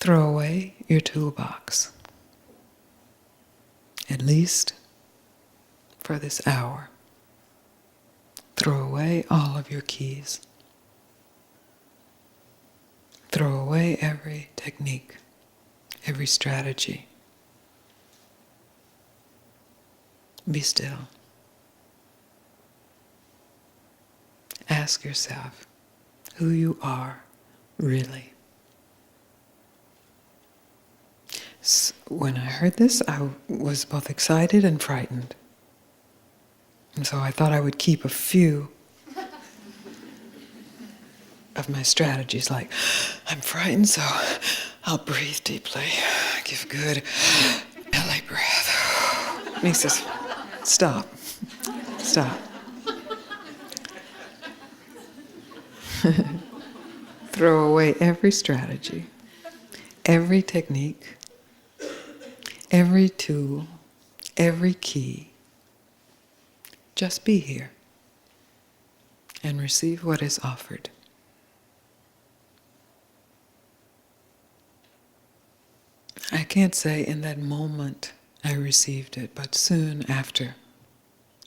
throw away your toolbox, at least for this hour. Throw away all of your keys. Throw away every technique, every strategy. Be still. Ask yourself who you are really. When I heard this, I was both excited and frightened. And so I thought I would keep a few of my strategies, like, I'm frightened, so I'll breathe deeply, give good belly breath. Makes us stop. Throw away every strategy, every technique, every tool, every key. Just be here and receive what is offered. I can't say in that moment I received it, but soon after,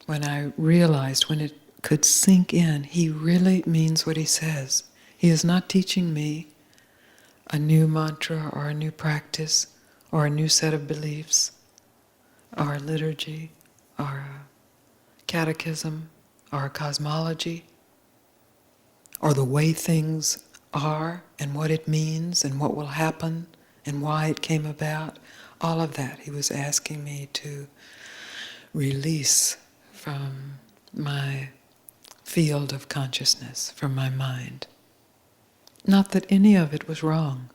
when I realized, when it could sink in, he really means what he says. He is not teaching me a new mantra or a new practice or a new set of beliefs or a liturgy or a catechism or a cosmology or the way things are and what it means and what will happen and why it came about. All of that he was asking me to release from my field of consciousness, from my mind. Not that any of it was wrong,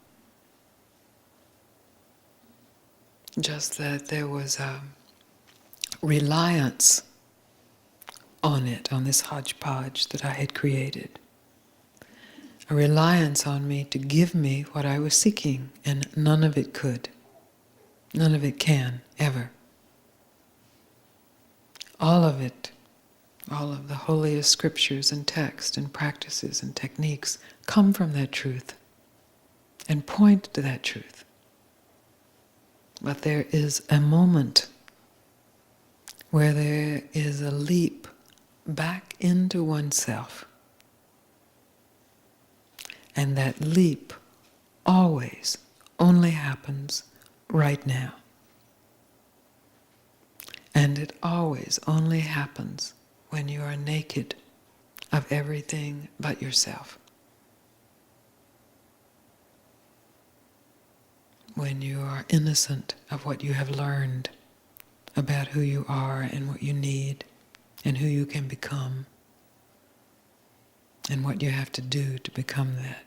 just that there was a reliance on it, on this hodgepodge that I had created. A reliance on me to give me what I was seeking, and none of it could. None of it can, ever. All of it, all of the holiest scriptures and texts and practices and techniques come from that truth and point to that truth. But there is a moment where there is a leap back into oneself. And that leap always only happens right now. And it always only happens when you are naked of everything but yourself. When you are innocent of what you have learned about who you are and what you need and who you can become and what you have to do to become that.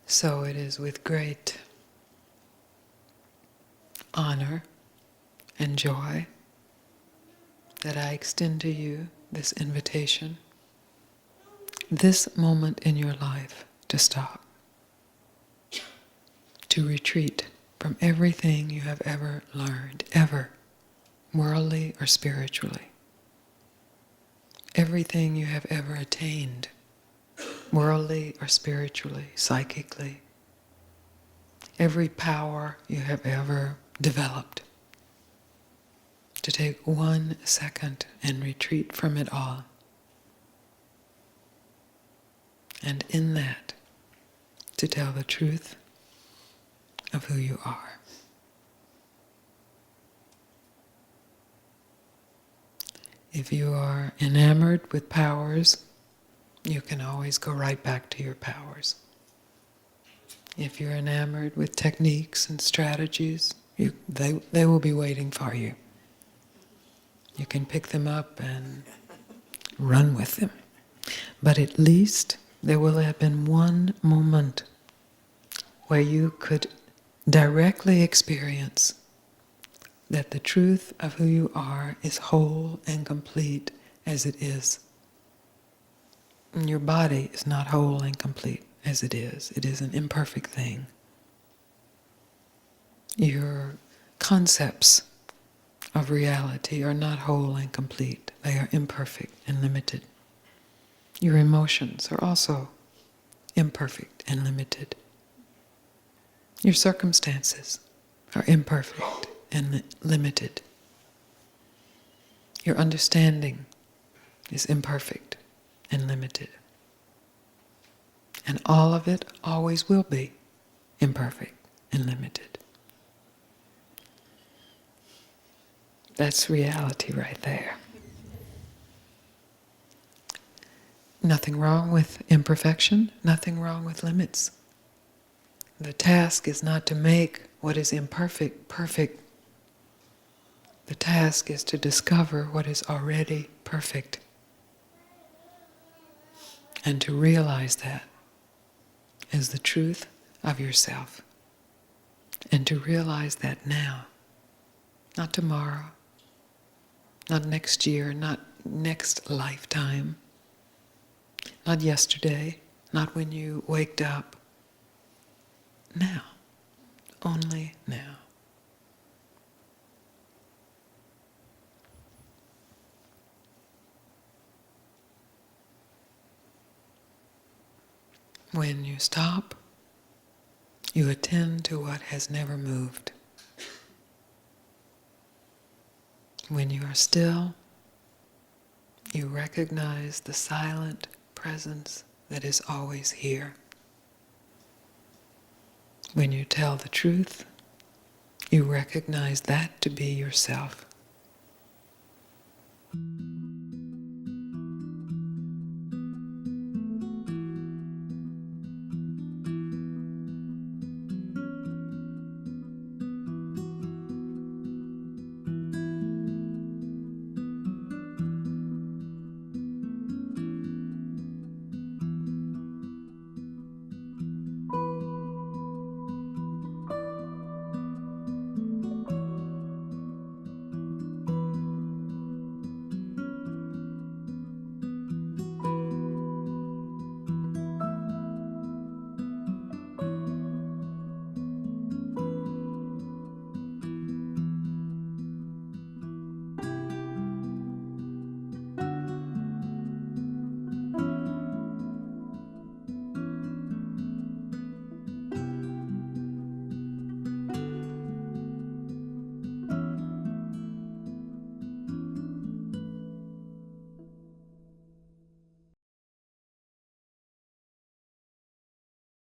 So it is with great honor and joy that I extend to you this invitation, this moment in your life to stop, to retreat from everything you have ever learned, ever, worldly or spiritually, everything you have ever attained, worldly or spiritually, psychically, every power you have ever developed, to take 1 second and retreat from it all. And in that, to tell the truth of who you are. If you are enamored with powers, you can always go right back to your powers. If you're enamored with techniques and strategies, they will be waiting for you. You can pick them up and run with them. But at least there will have been one moment where you could directly experience that the truth of who you are is whole and complete as it is. And your body is not whole and complete as it is. It is an imperfect thing. Your concepts of reality are not whole and complete. They are imperfect and limited. Your emotions are also imperfect and limited. Your circumstances are imperfect and limited. Your understanding is imperfect and limited. And all of it always will be imperfect and limited. That's reality right there. Nothing wrong with imperfection, nothing wrong with limits. The task is not to make what is imperfect perfect. The task is to discover what is already perfect. And to realize that as the truth of yourself. And to realize that now, not tomorrow, not next year, not next lifetime, not yesterday, not when you waked up. Now, only now. When you stop, you attend to what has never moved. When you are still, you recognize the silent presence that is always here. When you tell the truth, you recognize that to be yourself.